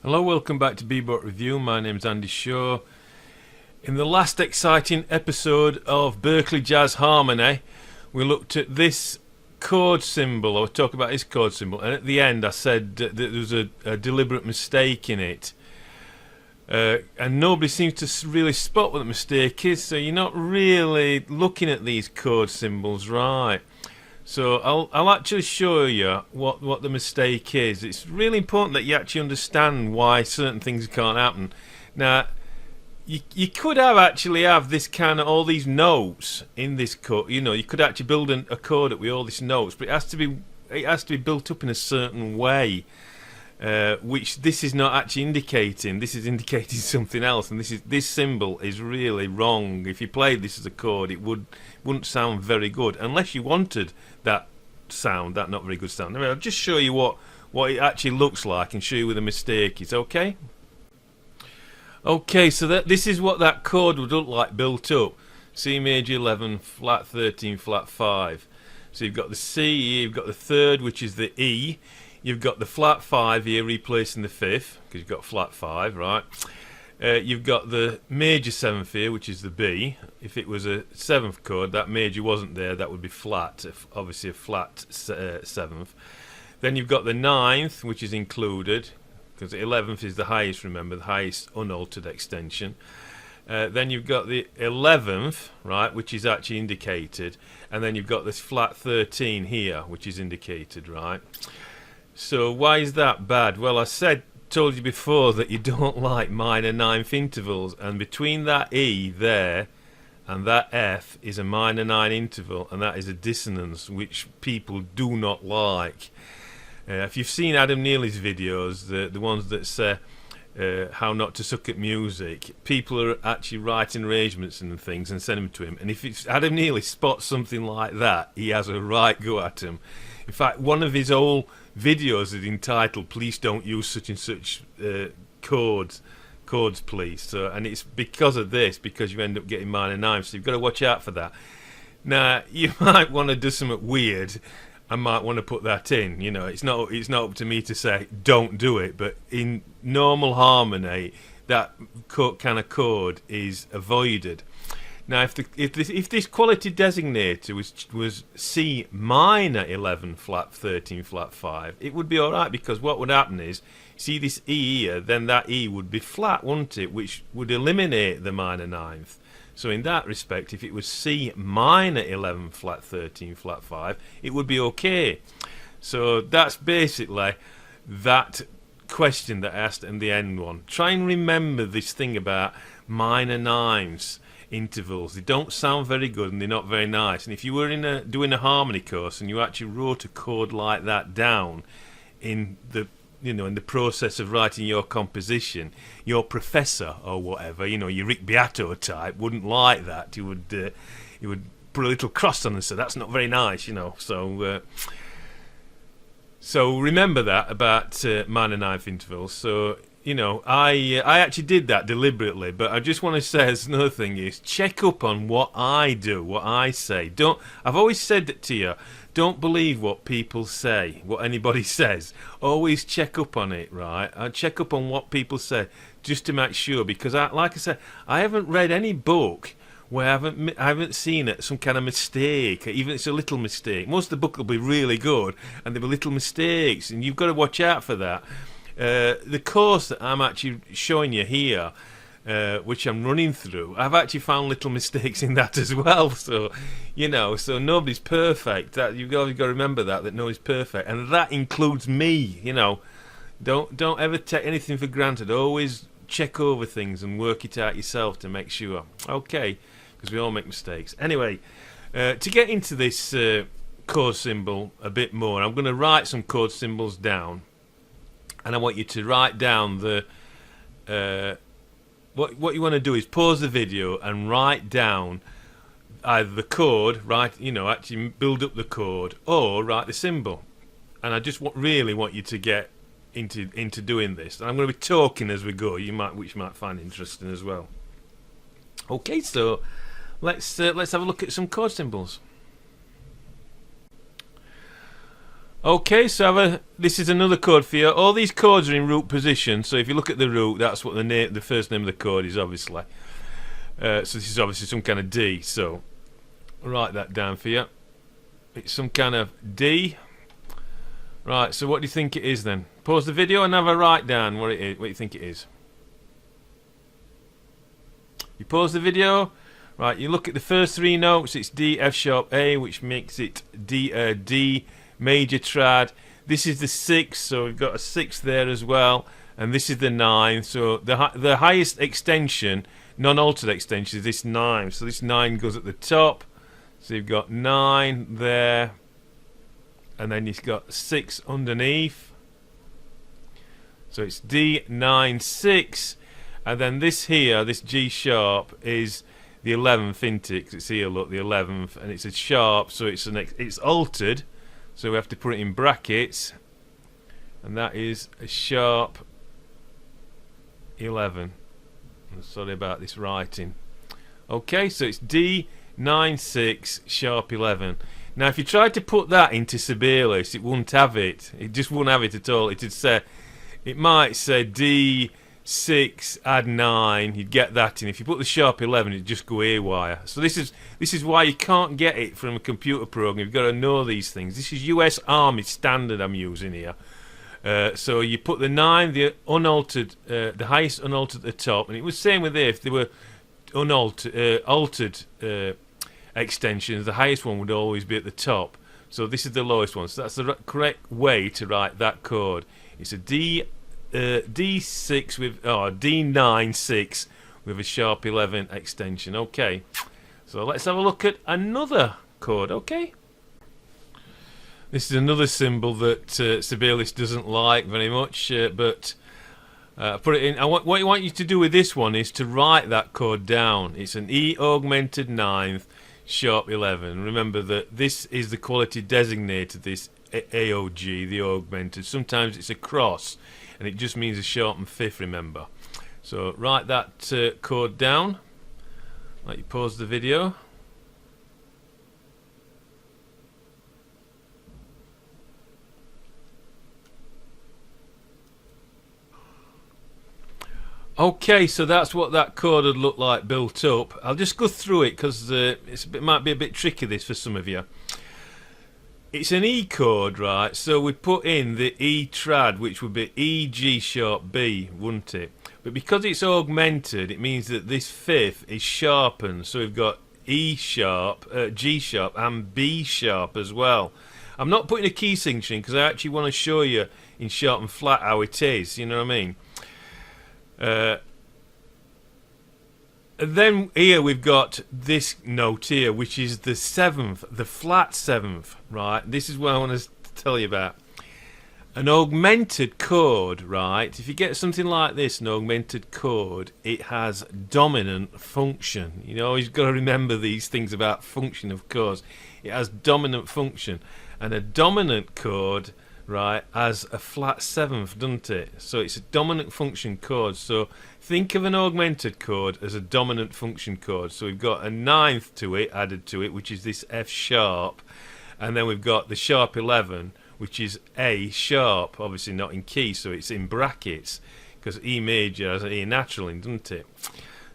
Hello, welcome back to Bebop Review. My name's Andy Shaw. In the last exciting episode of Berkeley Jazz Harmony, we looked at this chord symbol, or talk about this chord symbol, and at the end I said that there was a deliberate mistake in it. And nobody seems to really spot what the mistake is, so you're not really looking at these chord symbols right. So I'll actually show you what the mistake is. It's really important that you actually understand why certain things can't happen. Now, you could actually have this kind of all these notes in this chord. You know, you could actually build a chord up with all these notes, but it has to be built up in a certain way, which this is not actually indicating. This is indicating something else, and this symbol is really wrong. If you played this as a chord, it wouldn't sound very good unless you wanted that sound, that not very good sound. I'll just show you what it actually looks like and show you where the mistake is. Okay, so this is what that chord would look like built up. C major 11, flat 13, flat 5. So you've got the C here, you've got the third, which is the E, you've got the flat 5 here replacing the fifth, because you've got flat 5, right? You've got the major 7th here, which is the B. If it was a 7th chord, that major wasn't there, that would be flat, obviously a flat 7th. Then you've got the 9th, which is included, because the 11th is the highest, remember, the highest unaltered extension. Then you've got the 11th, right, which is actually indicated, and then you've got this flat 13 here, which is indicated, right? So why is that bad? Well, I told you before that you don't like minor 9th intervals, and between that E there and that F is a minor 9 interval, and that is a dissonance which people do not like. If you've seen Adam Neely's videos, the ones that say how not to suck at music, people are actually writing arrangements and things and send them to him, and if Adam Neely spots something like that, he has a right go at him. In fact, one of his old videos is entitled "Please don't use such and such chords please." So, and it's because of this, because you end up getting minor 9s, so you've got to watch out for that. Now, you might want to do something weird. I might want to put that in. You know, it's not up to me to say don't do it, but in normal harmony, that kind of chord is avoided. Now, if this quality designator was C minor 11 flat 13 flat 5, it would be all right, because what would happen is, see this E here, then that E would be flat, wouldn't it, which would eliminate the minor 9th. So in that respect, if it was C minor 11 flat 13 flat 5, it would be okay. So that's basically that question that I asked in the end one. Try and remember this thing about minor 9s intervals. They don't sound very good and they're not very nice. And if you were doing a harmony course and you actually wrote a chord like that down in the in the process of writing your composition, your professor or whatever, your Rick Beato type, wouldn't like that. He would put a little cross on and say that's not very nice, So remember that about minor 9th intervals. So I actually did that deliberately, but I just want to say as another thing is, check up on what I do, what I say. I've always said that to you. Don't believe what people say, what anybody says. Always check up on it, right? I check up on what people say just to make sure, because like I said, I haven't read any book where I haven't seen some kind of mistake, even if it's a little mistake. Most of the book will be really good, and there'll be little mistakes, and you've got to watch out for that. The course that I'm actually showing you here, which I'm running through, I've actually found little mistakes in that as well. So, so nobody's perfect. That you've got to remember that nobody's perfect, and that includes me. Don't ever take anything for granted. Always check over things and work it out yourself to make sure. Okay, because we all make mistakes. Anyway, to get into this chord symbol a bit more, I'm going to write some chord symbols down. And I want you to write down what you want to do is pause the video and write down either the chord, actually build up the chord, or write the symbol. And I just really want you to get into doing this. And I'm going to be talking as we go, which you might find interesting as well. Okay, so let's have a look at some chord symbols. Okay, so this is another chord for you. All these chords are in root position, so if you look at the root, that's what the first name of the chord is, obviously. So this is obviously some kind of D, so I'll write that down for you. It's some kind of D. Right, so what do you think it is then? Pause the video and have a write down what it is, what you think it is. You pause the video. Right, you look at the first three notes. It's D, F sharp, A, which makes it D major trad. This is the 6, so we've got a 6 there as well, and this is the 9. So the highest extension, non-altered extension, is this 9. So this 9 goes at the top. So you've got 9 there, and then you've got 6 underneath. So it's D, 9, 6, and then this here, this G sharp, is the 11th, isn't it? 'Cause it's here, look, the 11th, and it's a sharp, so it's altered. So we have to put it in brackets, and that is a sharp 11. I'm sorry about this writing. Okay, so it's D, 9, 6, sharp 11. Now, if you tried to put that into Sibelius, it wouldn't have it. It just wouldn't have it at all. It might say D, 6, add 9. You'd get that in. If you put the sharp 11, it'd just go haywire. So this is why you can't get it from a computer program. You've got to know these things. This is US Army standard I'm using here. So you put the 9, the unaltered, the highest unaltered at the top, and it was the same with this. If they were altered extensions, the highest one would always be at the top. So this is the lowest one. So that's the correct way to write that chord. It's a D6 with D9 6 with a sharp 11 extension. Okay, so let's have a look at another chord. Okay, this is another symbol that Sibelius doesn't like very much, but put it in. What I want you to do with this one is to write that chord down. It's an E augmented 9th sharp 11. Remember that this is the quality designator, this AOG, the augmented. Sometimes it's a cross, and it just means a sharpened 5th, remember. So write that chord down. Let you pause the video. Okay, so that's what that chord would look like built up. I'll just go through it because it might be a bit tricky this for some of you. It's an E chord, right? So we put in the E trad, which would be E, G sharp, B, wouldn't it? But because it's augmented, it means that this 5th is sharpened. So we've got E sharp, G sharp, and B sharp as well. I'm not putting a key signature in because I actually want to show you in sharp and flat how it is. You know what I mean? And then here we've got this note here, which is the 7th, the flat 7th, right? This is what I want to tell you about. An augmented chord, right? If you get something like this, an augmented chord, it has dominant function. You know, you've got to remember these things about function, of course. It has dominant function. And a dominant chord, right, has a flat 7th, doesn't it? So it's a dominant function chord. So think of an augmented chord as a dominant function chord. So we've got a 9th to it, added to it, which is this F sharp, and then we've got the sharp 11, which is A sharp, obviously not in key, so it's in brackets, because E major has an E natural in, doesn't it?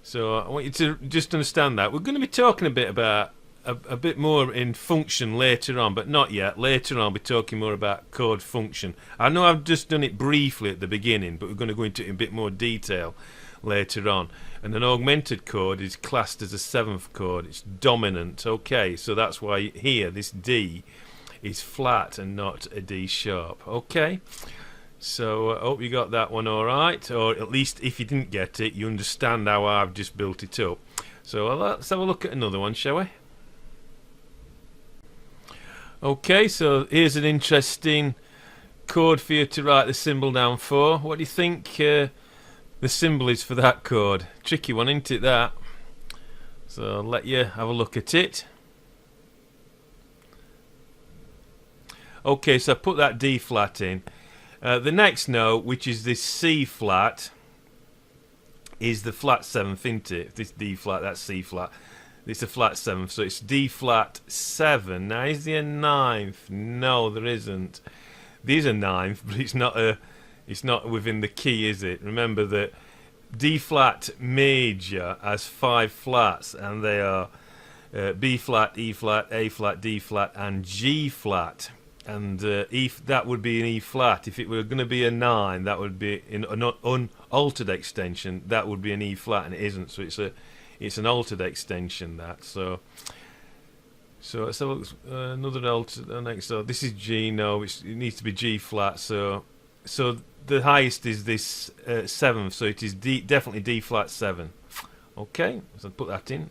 So I want you to just understand that. We're going to be talking a bit about a bit more in function later on, but not yet. Later on I'll be talking more about chord function. I know I've just done it briefly at the beginning, but we're going to go into it in a bit more detail later on. And an augmented chord is classed as a 7th chord. It's dominant. Okay, so that's why here this D is flat and not a D sharp. Okay, so I hope you got that one all right, or at least if you didn't get it, you understand how I've just built it up. So let's have a look at another one, shall we? Okay, so here's an interesting chord for you to write the symbol down for. What do you think the symbol is for that chord? Tricky one, isn't it, that? So I'll let you have a look at it. Okay, so I put that D flat in. The next note, which is this C flat, is the flat 7th, isn't it? This D flat, that's C flat. It's a flat 7th, so it's D flat 7. Now, is there a 9th? No, there isn't. There's a 9th, but it's not within the key, is it? Remember that D flat major has 5 flats, and they are B flat, E flat, A flat, D flat, and G flat. And that would be an E flat. If it were going to be a 9, that would be an unaltered extension. That would be an E flat, and it isn't. So it's an altered extension. That so let's have a look, another altered next. So this is G. No, it needs to be G flat. So the highest is this 7th. So it is definitely D flat 7. Okay, so put that in.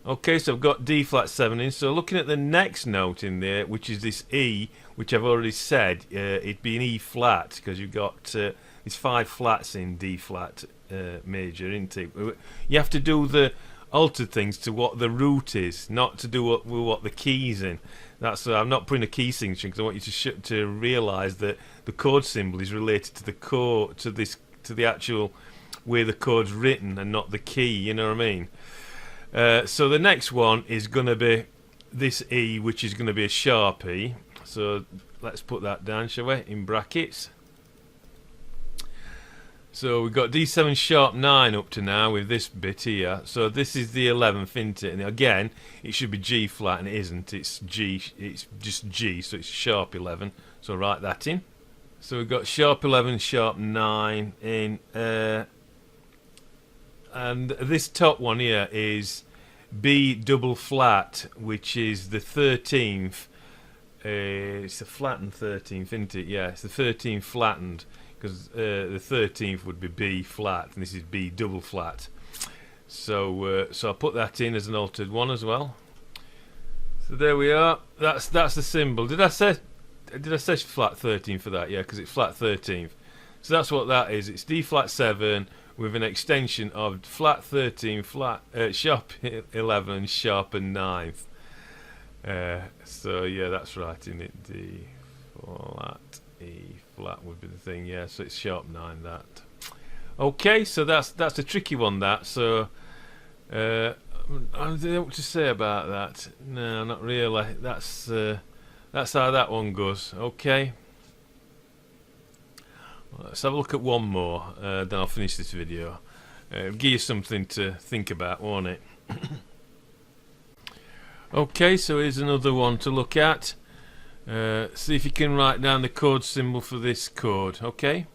Okay, so I've got D flat 7 in. So looking at the next note in there, which is this E, which I've already said, it'd be an E flat, because you've got these 5 flats in D flat major, isn't it? You have to do the altered things to what the root is, not to do what the key's in. That's I'm not putting a key signature, because I want you to realise that the chord symbol is related to the chord, to the actual way the chord's written, and not the key. You know what I mean? So the next one is going to be this E, which is going to be a sharp E. So let's put that down, shall we, in brackets. So we've got D7 sharp 9 up to now with this bit here. So this is the 11th, isn't it? And again, it should be G flat, and it isn't. It's G. It's just G, so it's sharp 11. So write that in. So we've got sharp 11, sharp 9 in. And this top one here is B double flat, which is the 13th. It's a flattened 13th, isn't it? Yeah, it's the 13th flattened, because the 13th would be B flat, and this is B double flat. So I'll put that in as an altered one as well. So there we are. That's the symbol. Did I say flat 13 for that? Yeah, because it's flat 13th. So that's what that is. It's D flat 7 with an extension of flat 13, sharp 11, sharp and 9th. So yeah, that's right, isn't it? D flat, E flat would be the thing. Yeah, so it's sharp 9. That. Okay, so that's a tricky one. That. So I don't know what to say about that. No, not really. That's how that one goes. Okay. Let's have a look at one more, then I'll finish this video. Give you something to think about, won't it? Okay, so here's another one to look at. See if you can write down the chord symbol for this chord, okay?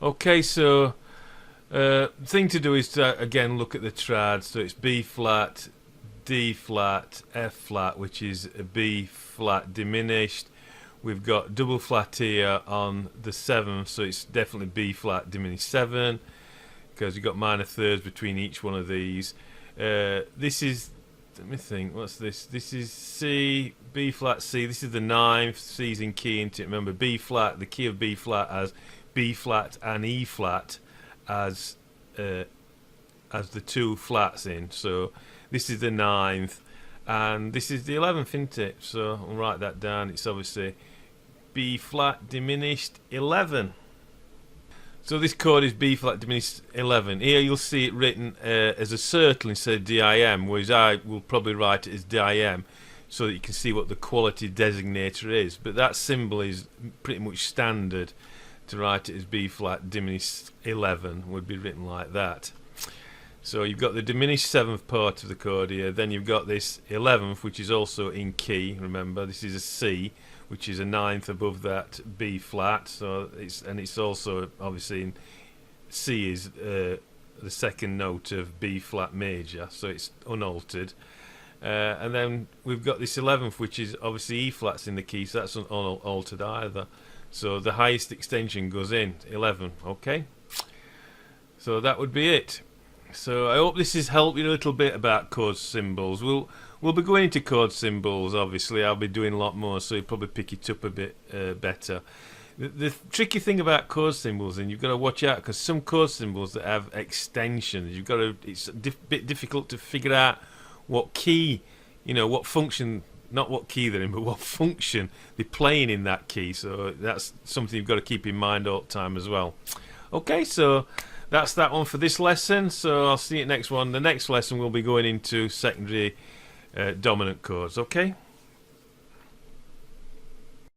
Okay, so the thing to do is to again look at the trad. So it's B flat, D flat, F flat, which is a B flat diminished. We've got double flat here on the 7th, so it's definitely B flat diminished 7, because you've got minor thirds between each one of these. This is, let me think, what's this? This is C, B flat, C. This is the 9th. C's in key, isn't it? Remember, B flat, the key of B flat as B flat and E flat as the 2 flats in. So this is the 9th, and this is the 11th, isn't it? So I'll write that down. It's obviously B flat diminished 11. So this chord is B flat diminished 11. Here you'll see it written as a circle instead of DIM, whereas I will probably write it as DIM, so that you can see what the quality designator is. But that symbol is pretty much standard. To write it as B flat diminished 11 would be written like that. So you've got the diminished 7th part of the chord here, then you've got this 11th, which is also in key. Remember, this is a C, which is a 9th above that B flat. So it's also obviously in C is the 2nd note of B flat major, so it's unaltered. And then we've got this 11th, which is obviously E flats in the key, so that's unaltered either. So the highest extension goes in 11. Okay, so that would be it. So I hope this has helped you a little bit about chord symbols. We'll be going into chord symbols. Obviously, I'll be doing a lot more, so you'll probably pick it up a bit better. The tricky thing about chord symbols, and you've got to watch out, because some chord symbols that have extensions, it's a bit difficult to figure out what key, what function not what key they're in, but what function they're playing in that key. So that's something you've got to keep in mind all the time as well. Okay, so that's that one for this lesson. So I'll see you next one. The next lesson we'll be going into secondary dominant chords. Okay.